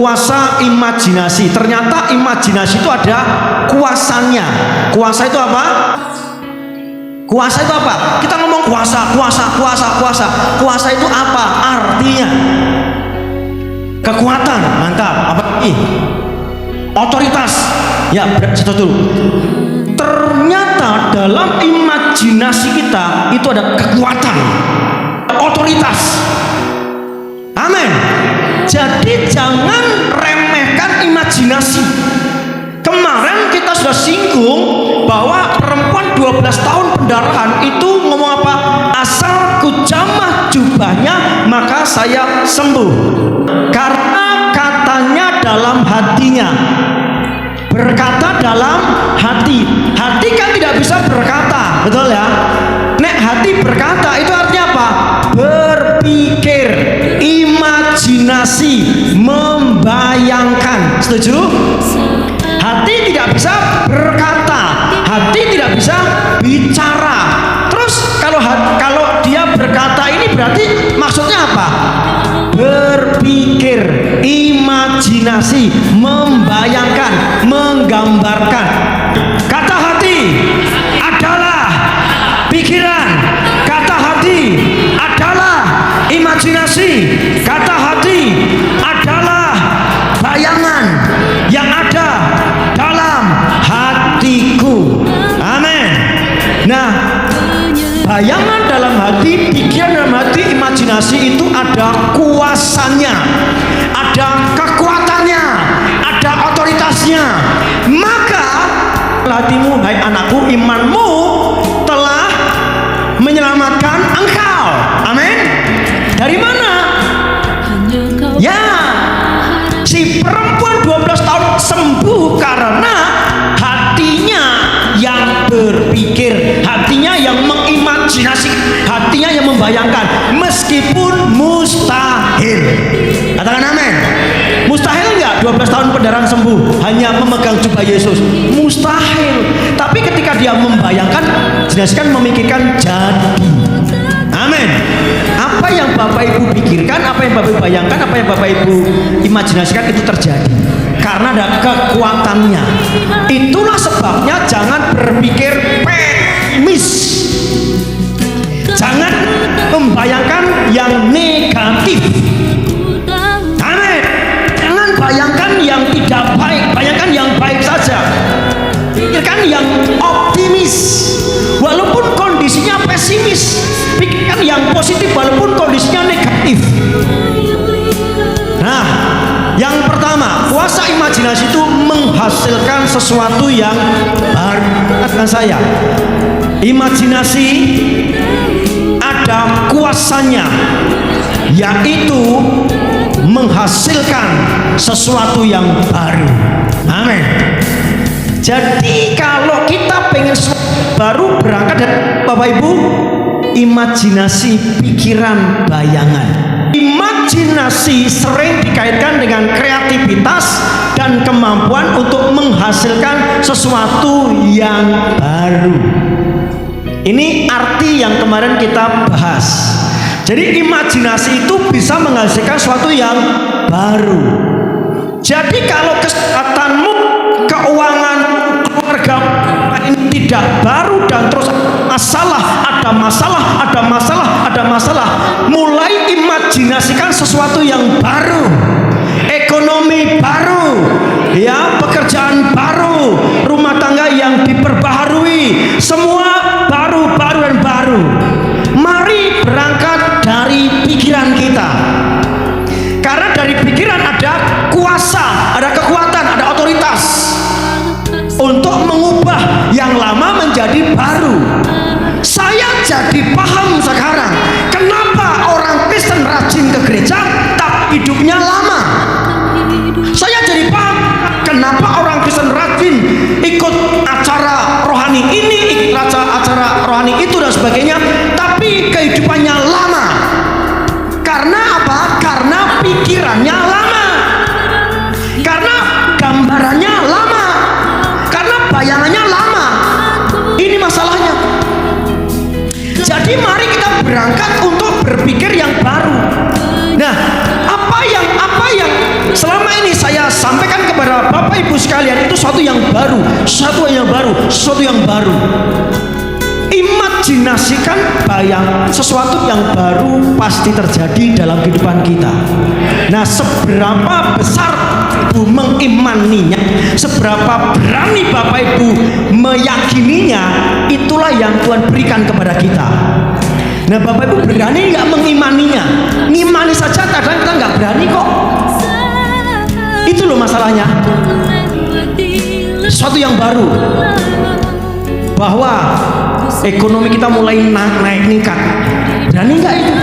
Kuasa imajinasi. Ternyata imajinasi itu ada kuasanya. Kuasa itu apa? Kuasa itu apa? Kita ngomong kuasa. Kuasa itu apa? Artinya kekuatan. Mantap. Apa lagi? Otoritas. Ya, satu dulu. Ternyata dalam imajinasi kita itu ada kekuatan, otoritas. Amin. Jadi jangan remehkan imajinasi. Kemarin kita sudah singgung bahwa perempuan 12 tahun pendarahan itu ngomong apa? Asal kujamah jubahnya maka saya sembuh. Karena katanya dalam hatinya. Berkata dalam hati. Hati kan tidak bisa berkata, betul ya? Nek hati berkata itu artinya apa? Berpikir, imajinasi, membayangkan. Setuju? Hati tidak bisa berkata, hati tidak bisa bicara. Terus kalau dia berkata ini berarti maksudnya apa? Berpikir, imajinasi, membayangkan, menggambarkan. Kata hati adalah pikiran, kata hati adalah imajinasi, kata hati adalah bayangan yang ada dalam hatiku. Amin. Nah, bayangan dalam hati, pikiran dalam hati, imajinasi itu ada kuasanya, ada kekuatannya, ada otoritasnya. Maka hatimu, hai anakku, imanmu telah menyelamatkan engkau. Amin. Dari mana? Ya, si perempuan 12 tahun sembuh karena hatinya yang berpikir, hatinya yang mengimajinasi, hatinya yang membayangkan, meskipun mustahil. Katakan amin. Mustahil enggak 12 tahun pendarahan sembuh hanya memegang jubah Yesus? Mustahil. Tapi ketika dia membayangkan, jelaskan, memikirkan, jadi. Amin. Apa yang Bapak Ibu pikirkan, apa yang Bapak Ibu bayangkan, apa yang Bapak Ibu imajinasikan itu terjadi. Karena ada kekuatannya. Itulah sebabnya jangan berpikir pesimis. Jangan membayangkan yang negatif. Amin. Jangan bayangkan yang tidak baik, bayangkan yang baik saja. Pikirkan yang optimis walaupun kondisinya pesimis. Pikirkan yang positif walaupun kondisinya negatif. Nah, yang pertama, kuasa imajinasi itu menghasilkan sesuatu yang baru. Katakan saya, imajinasi ada kuasanya, yaitu menghasilkan sesuatu yang baru. Amin. Jadi kalau kita pengen baru, berangkat dari Bapak Ibu, imajinasi, pikiran, bayangan. Imajinasi sering dikaitkan dengan kreativitas dan kemampuan untuk menghasilkan sesuatu yang baru. Ini arti yang kemarin kita bahas. Jadi imajinasi itu bisa menghasilkan sesuatu yang baru. Jadi kalau kesehatanmu, keuangan, keluarga ini tidak baru dan terus ada masalah, mulai imajinasikan sesuatu yang baru, ekonomi baru, ya, pekerjaan baru, rumah tangga yang diperbaharui, semua baru dan baru. Mari berangkat dari pikiran kita, karena dari pikiran ada kuasa, ada kekuatan, ada otoritas untuk mengubah yang lama menjadi baru. Saya jadi paham sekarang kenapa orang Kristen rajin ke gereja tapi hidupnya lama. Saya jadi paham kenapa orang Kristen rajin ikut acara rohani ini, acara rohani itu dan sebagainya, tapi kehidupannya lama. Karena apa? Karena pikirannya lama, karena gambarannya lama, karena bayangannya lama. Ini masalahnya. Jadi mari kita berangkat untuk berpikir yang baru. Nah, apa yang selama ini sekalian, itu sesuatu yang baru, sesuatu yang baru, sesuatu yang baru. Imajinasikan, bayang sesuatu yang baru pasti terjadi dalam kehidupan kita. Nah, seberapa besar Ibu mengimaninya, seberapa berani Bapak Ibu meyakininya, itulah yang Tuhan berikan kepada kita. Nah, Bapak Ibu berani nggak mengimaninya? Ngimani saja kadang kita nggak berani kok. Itu loh masalahnya. Sesuatu yang baru, bahwa ekonomi kita mulai naik ningkat. Berani nggak itu?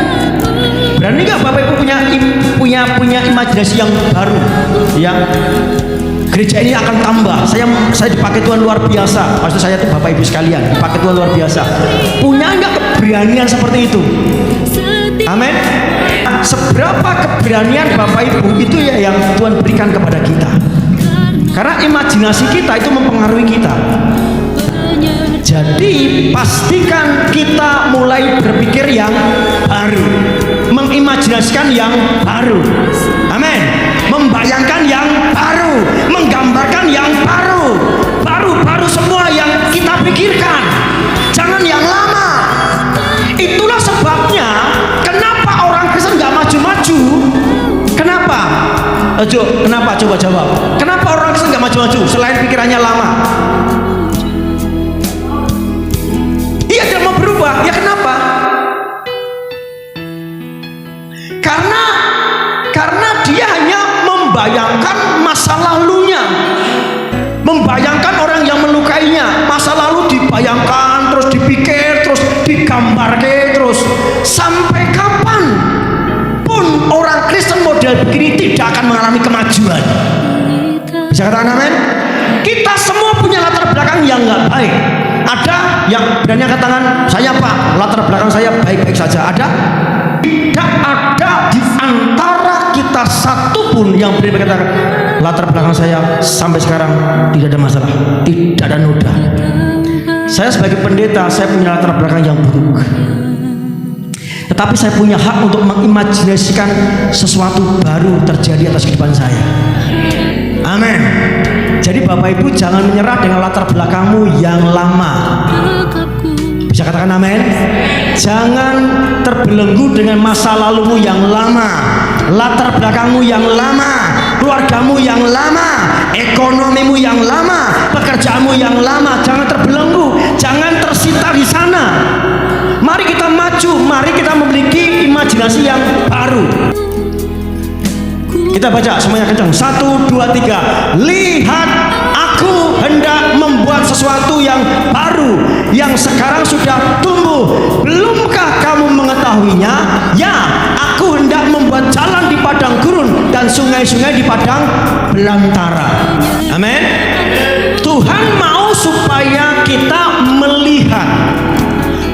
Berani nggak Bapak Ibu punya imajinasi yang baru? Ya, gereja ini akan tambah. Saya dipakai Tuhan luar biasa. Maksud saya itu Bapak Ibu sekalian, dipakai Tuhan luar biasa. Punya nggak keberanian seperti itu? Amin. Seberapa keberanian Bapak Ibu itu ya yang Tuhan berikan kepada kita. Karena imajinasi kita itu mempengaruhi kita. Jadi pastikan kita mulai berpikir yang baru, mengimajinasikan yang baru. Amin. Membayangkan yang baru, menggambarkan yang baru. Baru-baru semua yang kita pikirkan. Jangan yang lama. Itulah sebabnya kenapa orang Kristen nggak maju-maju. Kenapa? Kenapa? Coba jawab. Kenapa orang Kristen nggak maju-maju selain pikirannya lama? Iya, dia mau berubah. Ya kenapa? Karena dia hanya membayangkan masa lalunya, membayangkan orang yang melukainya. Masa lalu dibayangkan, terus dipikir, terus digambarkan, terus sampai kapan pun orang Kristen model begini tidak akan mengalami kemajuan. Bisa katakan amin? Kita semua punya latar belakang yang nggak baik. Ada yang berani katakan, saya Pak, latar belakang saya baik-baik saja. Ada? Tidak ada di antara kita satu pun yang berani katakan, latar belakang saya sampai sekarang tidak ada masalah, tidak ada noda. Saya sebagai pendeta, saya punya latar belakang yang buruk. Tetapi saya punya hak untuk mengimajinasikan sesuatu baru terjadi atas kehidupan saya. Amin. Jadi Bapak Ibu jangan menyerah dengan latar belakangmu yang lama. Bisa katakan amin? Jangan terbelenggu dengan masa lalumu yang lama, latar belakangmu yang lama, keluargamu yang lama, ekonomimu yang lama, pekerjaanmu yang lama. Jangan terbelenggu, jangan tersita di sana. Mari kita maju, mari kita memiliki imajinasi yang baru. Kita baca semuanya kencang. 1, 2, 3. Lihat, aku hendak membuat sesuatu yang baru, yang sekarang sudah tumbuh. Belumkah kamu mengetahuinya? Ya, aku hendak membuat jalan di padang gurun dan sungai-sungai di padang belantara. Amin. Tuhan mau supaya kita melihat,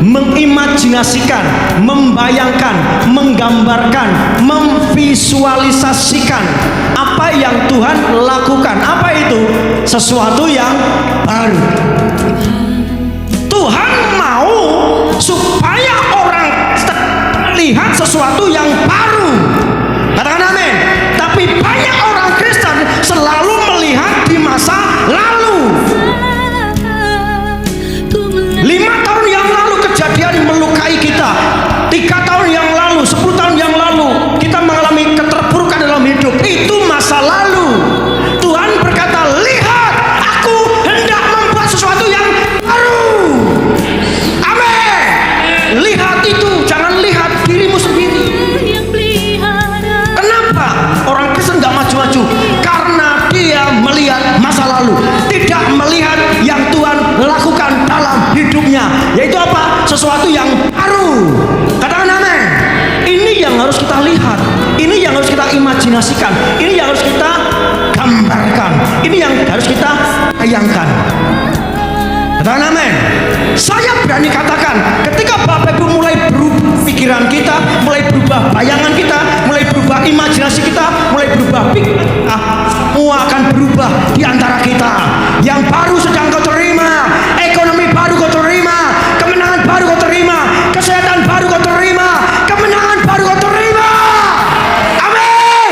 mengimajinasikan, membayangkan, menggambarkan, memvisualisasikan apa yang Tuhan lakukan. Apa itu? Sesuatu yang baru. Tuhan mau supaya orang lihat sesuatu yang baru. Katakan amin. Tapi banyak orang Kristen selalu melihat di masa lalu. 5 tahun yang lalu kejadian melukai kita, 3 tahun yang lalu, 10 tahun yang lalu kita mengalami keterpurukan dalam hidup. Itu masa lalu. Tuhan berkata, lihat, aku hendak membuat sesuatu yang baru. Amin. Lihat itu, jangan lihat dirimu sendiri. Kenapa orang Kristen gak maju-maju? Karena dia melihat masa lalu, tidak melihat yang Tuhan lakukan dalam hidupnya, yaitu apa? Sesuatu yang baru. Katakan amin. Ini yang harus kita lihat, ini yang harus kita imajinasikan, ini yang harus kita gambarkan, ini yang harus kita bayangkan. Katakan amin. Saya berani katakan, ketika Bapak Ibu mulai berubah pikiran kita, mulai berubah bayangan kita, mulai berubah imajinasi kita, mulai berubah pikiran kita, semua akan berubah di antara kita. Yang baru sedang kau terima, ekonomi baru kau terima, kemenangan baru kau terima, kesehatan baru kau terima, kemenangan baru kau terima. Amin.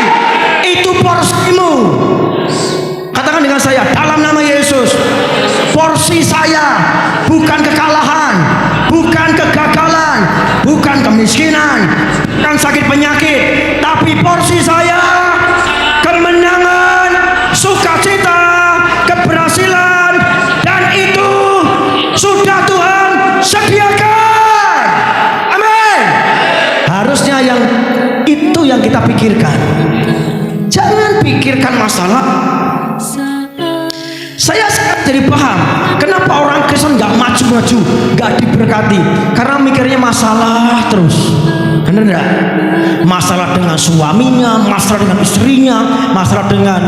Itu porsimu. kemiskinan, bukan sakit penyakit, tapi porsi saya kemenangan, sukacita, keberhasilan, dan itu sudah Tuhan sediakan. Amin. Harusnya yang itu yang kita pikirkan. Jangan pikirkan masalah. Saya sekarang jadi paham kenapa orang Kristen nggak maju-maju, nggak diberkati, karena mikirnya masalah terus. Bener nggak? Masalah dengan suaminya, masalah dengan istrinya, masalah dengan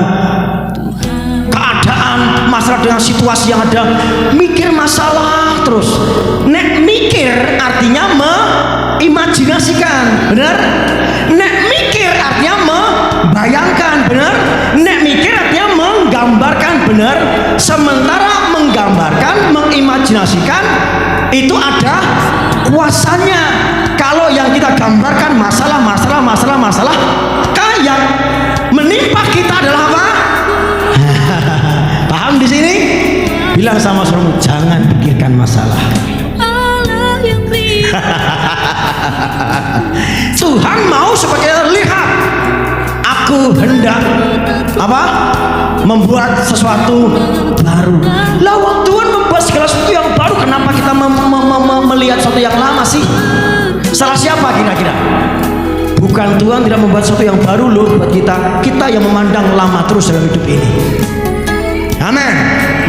keadaan, masalah dengan situasi yang ada. Mikir masalah terus. Nek mikir artinya mengimajinasikan, bener? Nek mikir artinya membayangkan, bener? Nek mikir artinya menggambarkan, bener? Sementara menggambarkan, mengimajinasikan itu ada kuasanya. Kalau yang kita gambarkan masalah, yang menimpa kita adalah apa? Paham di sini? Bilang sama saudaramu, jangan pikirkan masalah. Tuhan mau supaya lihat, aku hendak apa? Membuat sesuatu baru. Lah waktu Tuhan membuat segala sesuatu yang baru, kenapa kita melihat sesuatu yang lama sih? Salah siapa kira-kira? Bukan Tuhan tidak membuat sesuatu yang baru loh buat kita. Kita yang memandang lama terus dalam hidup ini. Amin.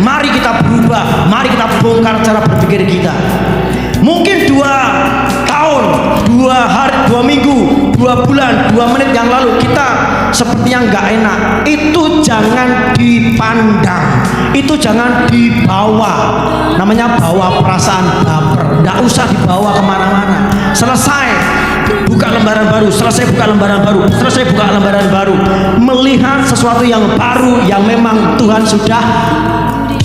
Mari kita berubah. Mari kita bongkar cara berpikir kita. Mungkin 2 tahun, 2 hari, 2 minggu, 2 bulan, 2 menit yang lalu kita sepertinya nggak enak. Itu jangan dipandang, itu jangan dibawa. Namanya bawa perasaan baper. Nggak usah dibawa kemana-mana. Selesai buka lembaran baru, selesai buka lembaran baru, selesai buka lembaran baru. Melihat sesuatu yang baru yang memang Tuhan sudah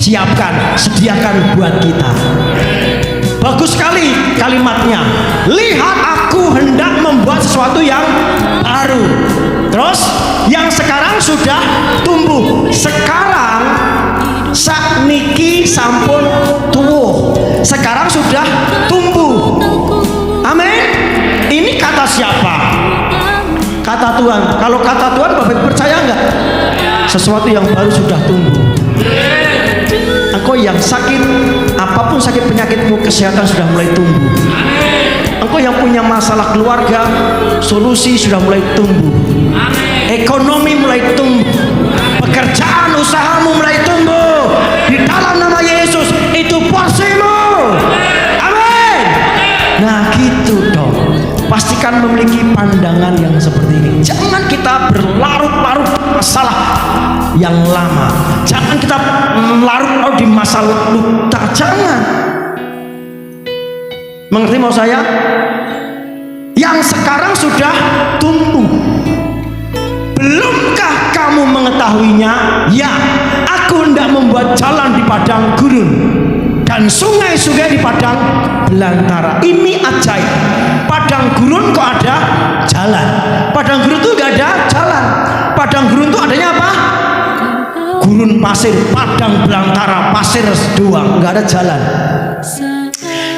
siapkan, sediakan buat kita. Bagus sekali kalimatnya. Lihat, aku hendak membuat sesuatu yang baru. Terus yang sekarang sudah tumbuh. Sekarang sakniki sampun tuwuh. Sekarang sudah tumbuh. Amin. Ini kata siapa? Kata Tuhan. Kalau kata Tuhan, Bapak percaya enggak? Sesuatu yang baru sudah tumbuh. Engkau yang sakit, apapun sakit penyakitmu, kesehatan sudah mulai tumbuh. Engkau yang punya masalah keluarga, solusi sudah mulai tumbuh. Ekonomi mulai tumbuh. Pekerjaan usahamu mulai tumbuh. Di dalam nama Yesus, itu porsimu. Amin. Nah gitu dong. Pastikan memiliki pandangan yang seperti ini. Jangan kita berlarut-larut masalah yang lama. Jangan kita larut-larut di masa lalu. Jangan. Mengerti mau saya? Yang sekarang sudah tumbuh. Belumkah kamu mengetahuinya? Ya, aku hendak membuat jalan di padang gurun dan sungai-sungai di padang belantara. Ini ajaib. Padang gurun kok ada jalan. Padang gurun itu nggak ada jalan. Padang gurun itu adanya apa? Gurun pasir. Padang belantara pasir doang, nggak ada jalan.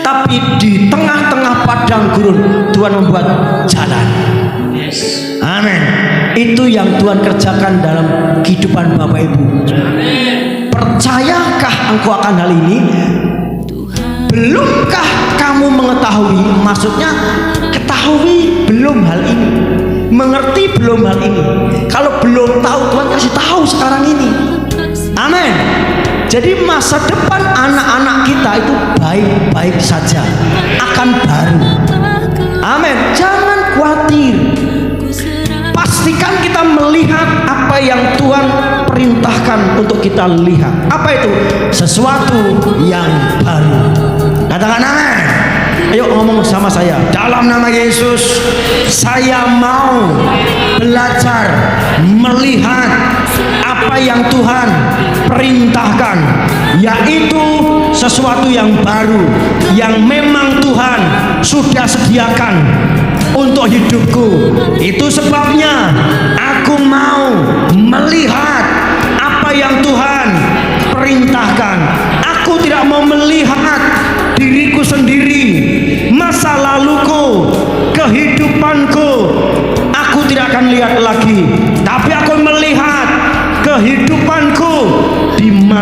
Tapi di tengah-tengah padang gurun Tuhan membuat jalan. Amin. Itu yang Tuhan kerjakan dalam kehidupan Bapak Ibu. Percayakah engkau akan hal ini? Belumkah kamu mengetahui? Maksudnya ketahui belum hal ini, mengerti belum hal ini. Kalau belum tahu, Tuhan kasih tahu sekarang ini. Amin. Jadi masa depan anak-anak kita itu baik-baik saja, akan baru. Amin. Jangan khawatir. Pastikan kita melihat apa yang Tuhan perintahkan untuk kita lihat. Apa itu? Sesuatu yang baru. Katakan amin. Ayo ngomong sama saya. Dalam nama Yesus, saya mau belajar melihat apa yang Tuhan perintahkan, yaitu sesuatu yang baru yang memang Tuhan sudah sediakan untuk hidupku. Itu sebabnya aku mau melihat apa yang Tuhan perintahkan. Aku tidak mau melihat diriku sendiri, masa laluku,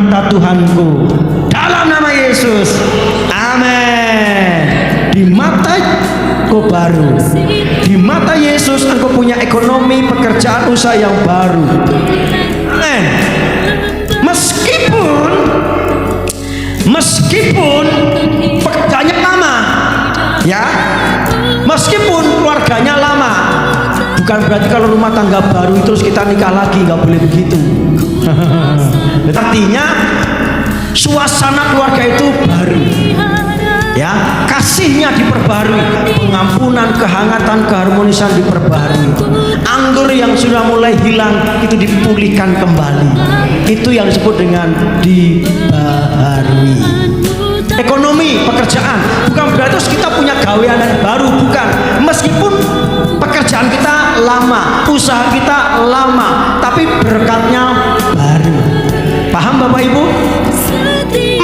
mata Tuhanku. Dalam nama Yesus, amin. Di mata kau baru, di mata Yesus engkau punya ekonomi, pekerjaan, usaha yang baru. Amin. Meskipun pekerjaannya lama, ya, meskipun keluarganya lama, bukan berarti kalau rumah tangga baru terus kita nikah lagi, nggak boleh begitu. Artinya suasana keluarga itu baru, ya, kasihnya diperbarui, pengampunan, kehangatan, keharmonisan diperbarui. Anggur yang sudah mulai hilang itu dipulihkan kembali. Itu yang disebut dengan dibaharui. Ekonomi, pekerjaan, bukan berarti kita punya gawean baru, bukan. Meskipun pekerjaan kita lama, usaha kita lama, tapi berkatnya baru. Paham Bapak Ibu?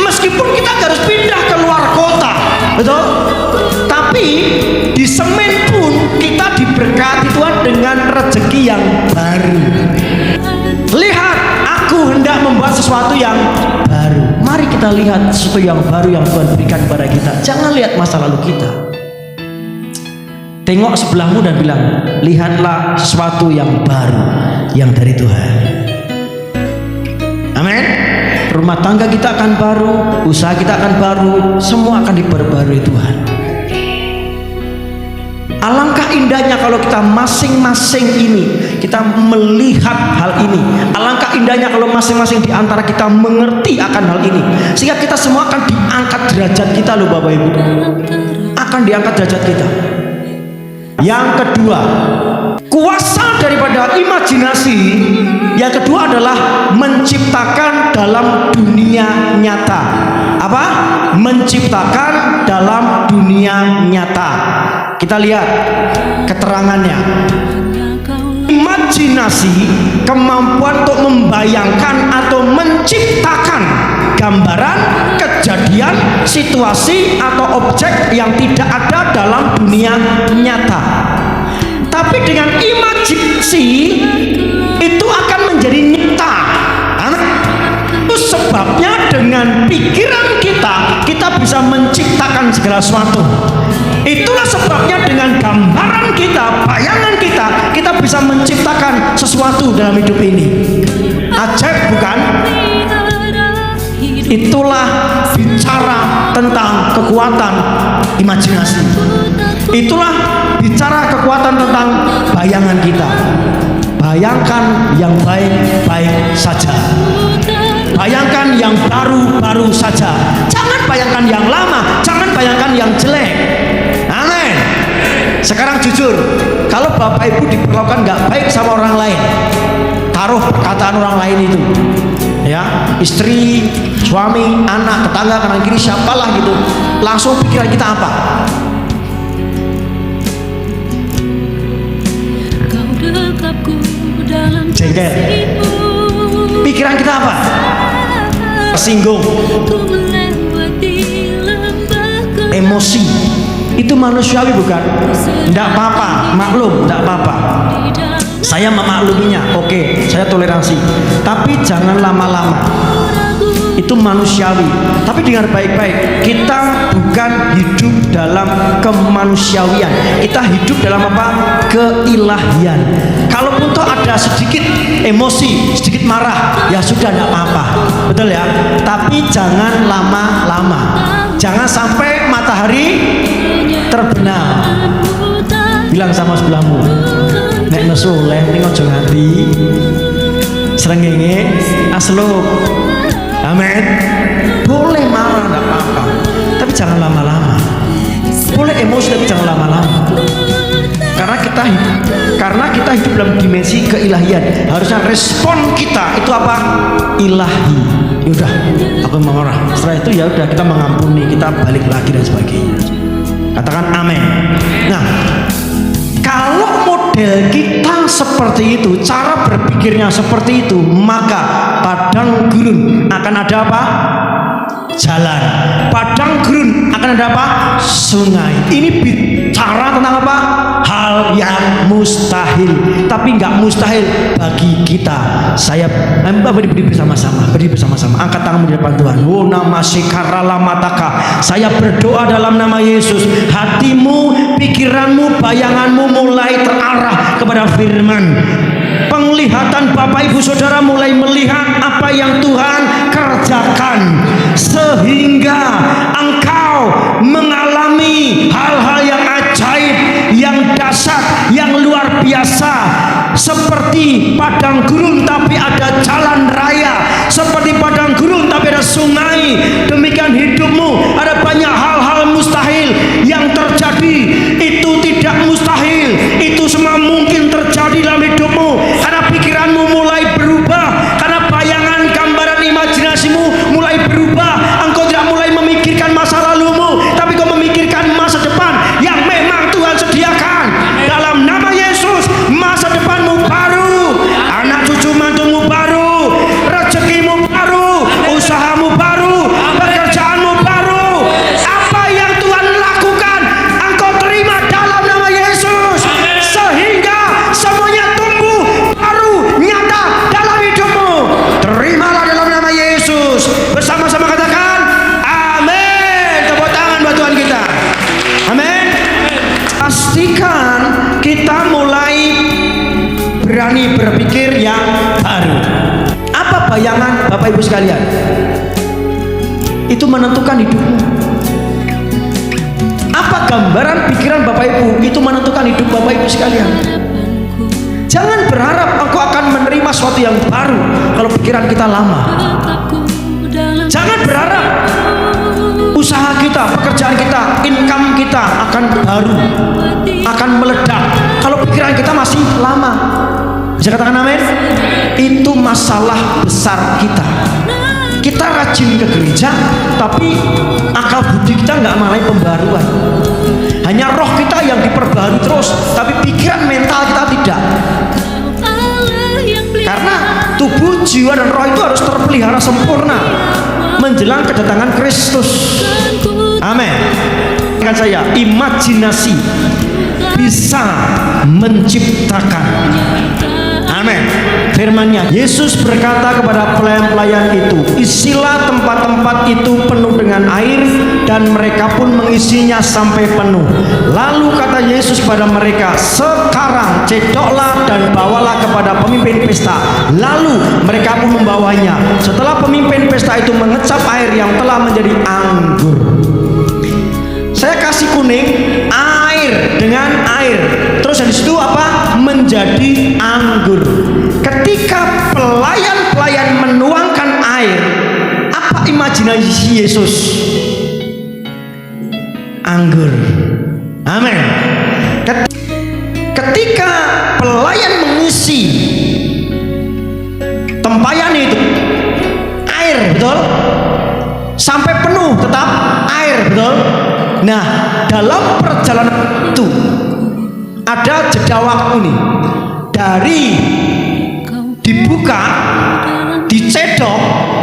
Meskipun kita harus pindah ke luar kota, betul? Tapi di semen pun kita diberkati Tuhan dengan rezeki yang baru. Lihat, aku hendak membuat sesuatu yang baru. Mari kita lihat sesuatu yang baru yang Tuhan berikan kepada kita. Jangan lihat masa lalu kita. Tengok sebelahmu dan bilang, lihatlah sesuatu yang baru yang dari Tuhan. Amin. Rumah tangga kita akan baru, usaha kita akan baru, semua akan diperbarui Tuhan. Alangkah indahnya kalau kita masing-masing ini kita melihat hal ini. Alangkah indahnya kalau masing-masing di antara kita mengerti akan hal ini, sehingga kita semua akan diangkat derajat kita loh Bapak Ibu. Akan diangkat derajat kita. Yang kedua, kuasa daripada imajinasi. Yang kedua adalah menciptakan dalam dunia nyata. Apa? Menciptakan dalam dunia nyata. Kita lihat keterangannya. Imajinasi, kemampuan untuk membayangkan atau menciptakan gambaran, kejadian, situasi atau objek yang tidak ada dalam dunia nyata. Tapi dengan imajinasi itu akan menjadi nyata. Itu sebabnya dengan pikiran kita bisa menciptakan segala sesuatu. Itulah sebabnya dengan gambaran kita, bayangan kita bisa menciptakan sesuatu dalam hidup ini. Ajaib bukan? Itulah bicara tentang kekuatan imajinasi. Itulah bicara kekuatan tentang bayangan kita. Bayangkan yang baik-baik saja. Bayangkan yang baru-baru saja. Jangan bayangkan yang lama, jangan bayangkan yang jelek. Amin. Sekarang jujur, kalau Bapak Ibu diperlakukan nggak baik sama orang lain, taruh perkataan orang lain itu, ya, istri, suami, anak, tetangga, kanan kiri, siapalah gitu, langsung pikiran kita apa? Jengkel. Pikiran kita apa? Tersinggung. Emosi. Itu manusiawi bukan? Tidak apa-apa, maklum, tidak apa-apa. Saya memakluminya, oke, saya toleransi. Tapi jangan lama-lama. Itu manusiawi. Tapi dengar baik-baik, kita bukan hidup dalam kemanusiawian. Kita hidup dalam apa? Keilahian. Kalaupun toh ada sedikit emosi, sedikit marah, ya sudah, tidak apa-apa. Betul ya? Tapi jangan lama-lama. Jangan sampai matahari terbenam. Bilang sama sebelahmu, nek nesuleh ning aja nganti srengenge asluk. Amin. Boleh marah, enggak apa-apa, tapi jangan lama-lama. Boleh emosi, tapi jangan lama-lama. Karena kita hidup dalam dimensi keilahian. Harusnya respon kita itu apa? Ilahi. Yaudah, aku mau marah. Setelah itu ya udah, kita mengampuni, kita balik lagi dan sebagainya. Katakan amin. Nah, kalau model kita seperti itu, cara berpikirnya seperti itu, maka padang gurun akan ada apa? Jalan. Padang gurun akan ada apa? Sungai. Ini bicara tentang apa? Hal yang mustahil, tapi nggak mustahil bagi kita. Saya berdiri bersama-sama, angkat tanganmu di depan Tuhan. Oh, nama sikarala mataka. Saya berdoa dalam nama Yesus, hatimu, pikiranmu, bayanganmu mulai terarah kepada firman. Penglihatan Bapak Ibu Saudara mulai melihat apa yang Tuhan kerjakan, sehingga engkau mengalami hal-hal yang ajaib, yang dahsyat, yang luar biasa. Seperti padang gurun tapi ada jalan raya, seperti padang gurun tapi ada sungai. Demikian hidupmu, ada banyak hal-hal mustahil yang terjadi. Itu tidak mustahil, itu semua mungkin terjadi dalam hidupmu, karena pikiranmu mulai berubah, karena bayangan, gambaran, imajinasimu mulai berubah. Engkau tidak mulai memikirkan masa lalumu, tapi kau memikirkan masa depan yang memang Tuhan sediakan. Dalam nama Yesus, masa depanmu baru, anak cucu mantumu baru, rezekimu baru, usahamu baru, pekerjaanmu baru. Apa yang Tuhan lakukan, engkau terima dalam nama Yesus, sehingga semuanya tumbuh baru, nyata dalam hidupmu. Terimalah dalam nama Yesus. Bersama-sama katakan amin. Tepuk tangan buat Tuhan kita. Amin. Pastikan kita mulai berani berpikir yang baru. Apa bayangan Bapak Ibu sekalian? Itu menentukan hidupmu. Apa gambaran pikiran Bapak Ibu? Itu menentukan hidup Bapak Ibu sekalian. Jangan berharap engkau akan menerima sesuatu yang baru kalau pikiran kita lama. Jangan berharap usaha kita, pekerjaan kita, income kita akan baru, akan meledak kalau pikiran kita masih lama. Bisa katakan amin? Itu masalah besar kita. Kita rajin ke gereja, tapi akal budi kita nggak mulai pembaruan. Hanya roh kita yang diperbarui terus, tapi pikiran mental kita tidak. Karena tubuh, jiwa, dan roh itu harus terpelihara sempurna menjelang kedatangan Kristus. Amin. Dengan saya, imajinasi bisa menciptakan. Amin. Firman-Nya, Yesus berkata kepada pelayan-pelayan itu, isilah tempat-tempat itu penuh dengan air, dan mereka pun mengisinya sampai penuh. Lalu kata Yesus kepada mereka, sekarang cedoklah dan bawalah kepada pemimpin pesta. Lalu mereka pun membawanya. Setelah pemimpin pesta itu mengecap air yang telah menjadi anggur. Saya kasih kuning, air dengan air, terus dari situ apa? Menjadi anggur. Ketika pelayan-pelayan menuangkan air, apa imajinasi Yesus? Anggur. Amin. Ketika pelayan mengisi tempayan itu air, betul? Sampai penuh, tetap air, betul? Nah, dalam perjalanan itu ada jeda waktu nih, dari dibuka, dicedok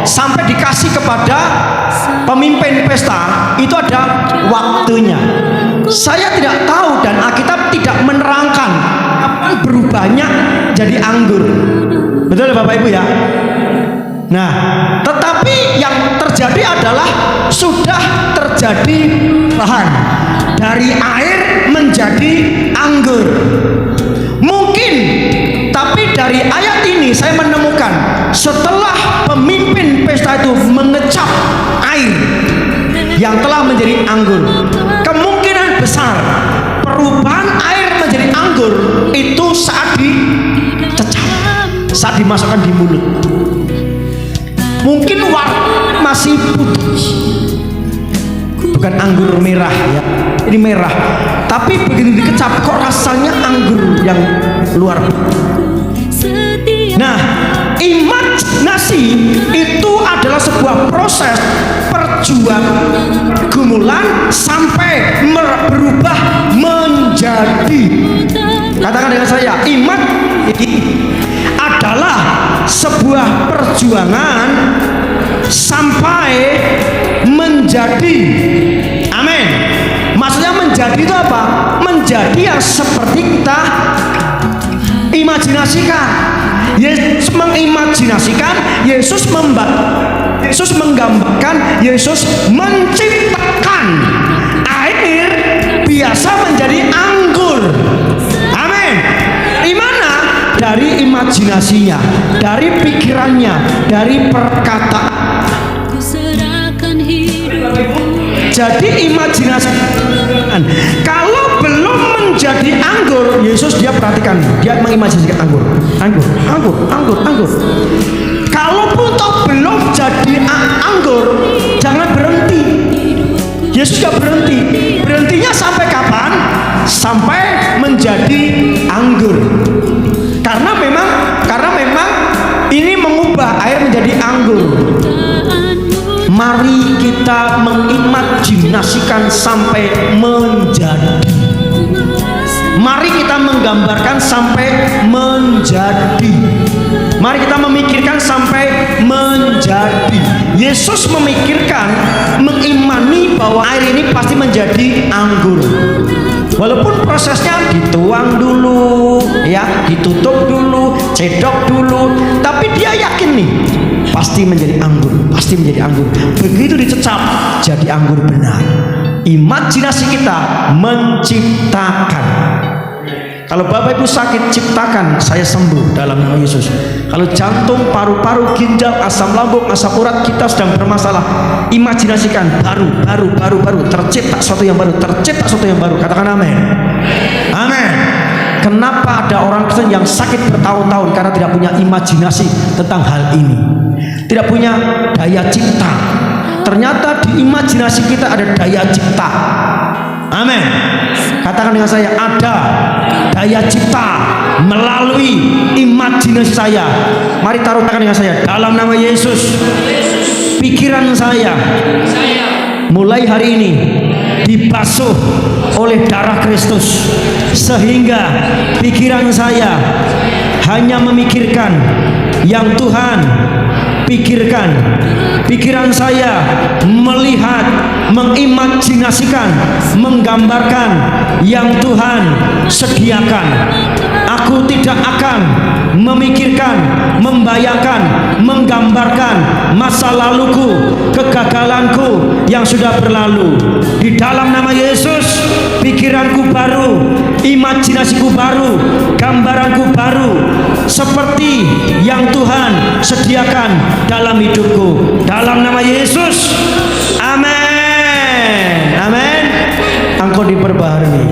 sampai dikasih kepada pemimpin pesta, itu ada waktunya. Saya tidak tahu dan Alkitab tidak menerangkan kapan berubahnya jadi anggur. Betul Bapak Ibu ya? Nah, tetapi yang terjadi adalah sudah terjadi bahan dari air menjadi anggur. Mungkin, tapi dari ayat ini saya menemukan setelah pemimpin pesta itu mengecap air yang telah menjadi anggur, kemungkinan besar perubahan air menjadi anggur itu saat dicecap, saat dimasukkan di mulut. Mungkin warna masih putih, bukan anggur merah ya, ini merah, tapi begitu dikecap kok rasanya anggur yang luar biasa. Nah, imajinasi itu adalah sebuah proses perjuangan, pergumulan sampai berubah menjadi. Katakan dengan saya, imajinasi adalah sebuah perjuangan sampai menjadi. Amin. Maksudnya menjadi itu apa? Menjadi yang seperti kita imajinasikan. Yesus mengimajinasikan, Yesus menggambarkan, Yesus menciptakan air biasa menjadi anggur. Amin. Di mana? Dari imajinasinya, dari pikirannya, dari perkataan. Jadi imajinasi. Kalau belum menjadi anggur, Yesus dia perhatikan, dia mengimajinasikan anggur. Kalaupun toh belum jadi anggur, jangan berhenti. Yesus gak berhenti. Berhentinya sampai kapan? Sampai menjadi anggur. Karena memang ini mengubah air menjadi anggur. Mari kita mengimajinasikan sampai menjadi. Mari kita menggambarkan sampai menjadi. Mari kita memikirkan sampai menjadi. Yesus memikirkan, mengimani bahwa air ini pasti menjadi anggur. Walaupun prosesnya dituang dulu, ya, ditutup dulu, cedok dulu, tapi dia yakin nih, pasti menjadi anggur, pasti menjadi anggur. Begitu dicecap, jadi anggur benar. Imajinasi kita menciptakan. Kalau Bapak Ibu sakit, ciptakan saya sembuh dalam nama Yesus. Kalau jantung, paru-paru, ginjal, asam lambung, asam urat kita sedang bermasalah, imajinasikan baru, tercipta sesuatu yang baru, Katakan amin. Amin. Kenapa ada orang Kristen yang sakit bertahun-tahun? Karena tidak punya imajinasi tentang hal ini, tidak punya daya cipta. Ternyata di imajinasi kita ada daya cipta. Amin. Katakan dengan saya, ada daya cipta melalui imajinasi saya. Mari taruh tangan dengan saya, dalam nama Yesus. Pikiran saya mulai hari ini dibasuh oleh darah Kristus, sehingga pikiran saya hanya memikirkan yang Tuhan pikirkan. Pikiran saya melihat, mengimajinasikan, menggambarkan yang Tuhan sediakan. Aku tidak akan memikirkan, membayangkan, menggambarkan masa laluku, kegagalanku yang sudah berlalu. Di dalam nama Yesus, pikiranku baru, imajinasiku baru, gambaranku baru, seperti yang Tuhan sediakan dalam hidupku. Dalam nama Yesus, amin. Amin. Engkau diperbaharui.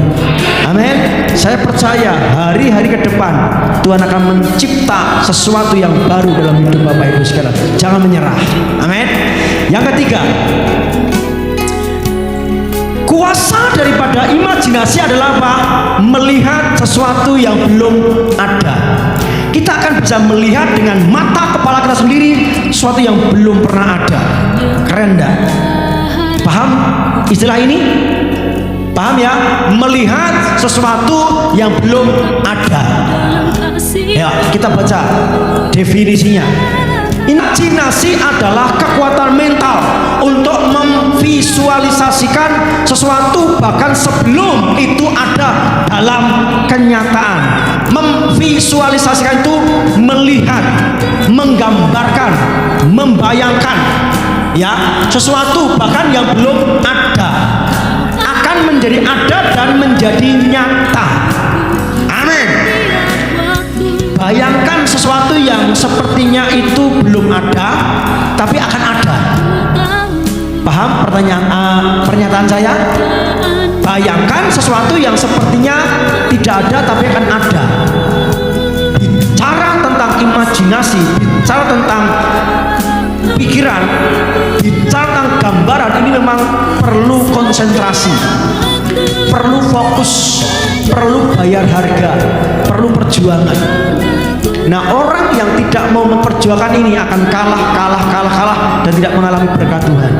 Amin. Saya percaya hari-hari ke depan Tuhan akan mencipta sesuatu yang baru dalam hidup Bapak Ibu sekalian. Jangan menyerah. Amin. Yang ketiga, kuasa daripada imajinasi adalah apa? Melihat sesuatu yang belum ada. Kita akan bisa melihat dengan mata kepala kita sendiri sesuatu yang belum pernah ada. Keren dah? Paham istilah ini? Paham ya? Melihat sesuatu yang belum ada. Ya, kita baca definisinya. Imajinasi adalah kekuatan mental untuk memvisualisasikan sesuatu bahkan sebelum itu ada dalam kenyataan. Memvisualisasikan itu melihat, menggambarkan, membayangkan, ya, sesuatu bahkan yang belum ada akan menjadi ada dan menjadi nyata. Amin. Bayangkan sesuatu yang sepertinya itu belum ada tapi akan ada. Paham pernyataan saya? Bayangkan sesuatu yang sepertinya tidak ada tapi akan ada. Bicara tentang imajinasi, bicara tentang pikiran, bicara tentang gambaran, ini memang perlu konsentrasi, perlu fokus, perlu bayar harga, perlu perjuangan. Nah, orang yang tidak mau memperjuangkan ini akan kalah dan tidak mengalami berkat Tuhan.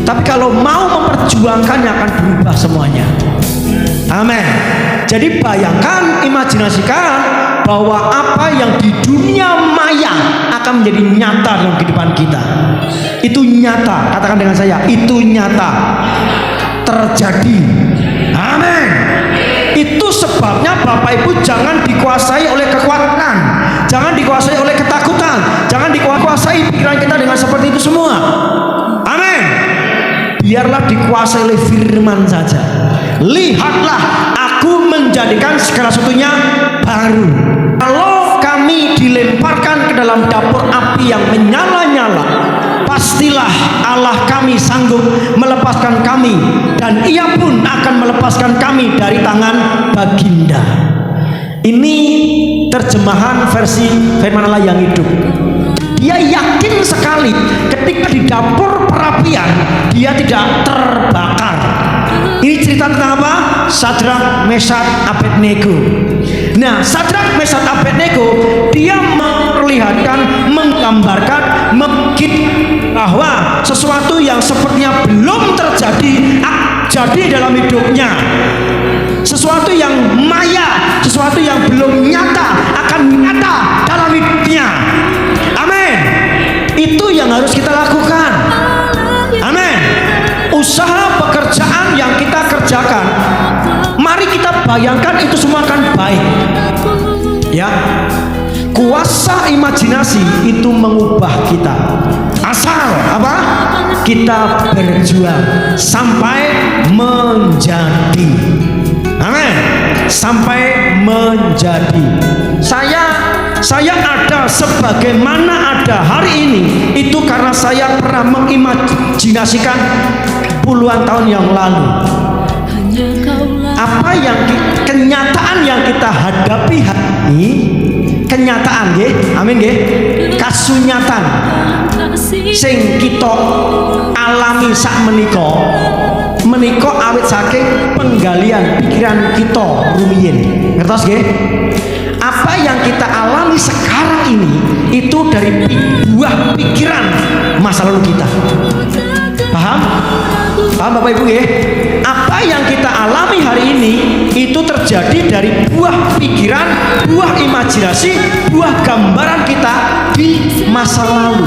Tapi kalau mau memperjuangkannya akan berubah semuanya. Amin. Jadi bayangkan, imajinasikan bahwa apa yang di dunia maya akan menjadi nyata dalam kehidupan kita. Itu nyata. Katakan dengan saya, itu nyata. Terjadi. Amin. Itu sebabnya Bapak Ibu jangan dikuasai oleh kekuatan, jangan dikuasai oleh ketakutan, jangan dikuasai pikiran kita dengan seperti itu semua. Amin. Biarlah dikuasai oleh firman saja. Lihatlah, aku menjadikan segala sesuatunya baru. Kalau kami dilemparkan ke dalam dapur api yang menyala-nyala, pastilah Allah kami sanggup melepaskan kami, dan Ia pun akan melepaskan kami dari tangan baginda. Ini terjemahan versi firman Allah yang hidup. Dia yakin sekali ketika di dapur perapian dia tidak terbakar. Ini cerita tentang apa? Sadrak, Mesak, Abednego. Nah, Sadrak, Mesak, Abednego dia memperlihatkan, menggambarkan, mungkin bahwa sesuatu yang sepertinya belum terjadi dalam hidupnya, sesuatu yang maya, sesuatu yang belum nyata akan nyata dalam hidupnya. Amin. Itu yang harus kita lakukan. Amin. Usaha pekerjaan yang kita kerjakan, mari kita bayangkan itu semua akan baik. Ya, kuasa imajinasi itu mengubah kita. Asal apa? Kita berjuang sampai menjadi. Amin. Sampai menjadi. Saya ada sebagaimana ada hari ini itu karena saya pernah mengimajinasikan puluhan tahun yang lalu. Apa yang kenyataan yang kita hadapi hari ini, kenyataan nggih, amin nggih, kasunyatan sing kita alami sak menika awit saking penggalian pikiran kita rumiyin. Ngertos nggih? Apa yang kita alami sekarang ini itu dari buah pikiran masa lalu kita. Paham? Paham Bapak Ibu ya? Apa yang kita alami hari ini itu terjadi dari buah pikiran, buah imajinasi, buah gambaran kita di masa lalu.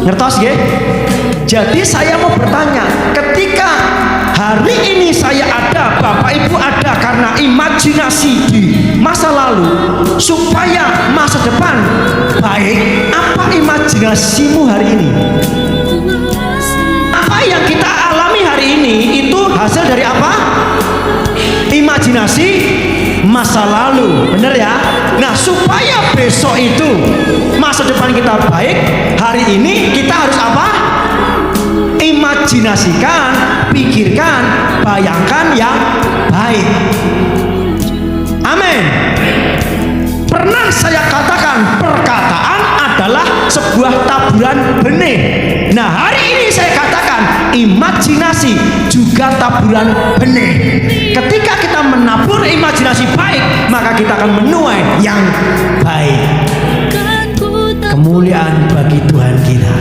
Ngertos ya? Jadi saya mau bertanya, ketika hari ini saya ada, Bapak Ibu ada karena imajinasi di masa lalu supaya masa depan baik, apa imajinasimu hari ini? Apa yang kita alami hari ini itu hasil dari apa? Imajinasi masa lalu, bener ya? Nah, supaya besok itu masa depan kita baik, hari ini kita harus apa? Imajinasikan, pikirkan, bayangkan yang baik. Amin. Pernah saya katakan perkataan adalah sebuah taburan benih. Nah, hari ini saya katakan imajinasi juga taburan benih. Ketika kita menabur imajinasi baik, maka kita akan menuai yang baik. Kemuliaan bagi Tuhan kita.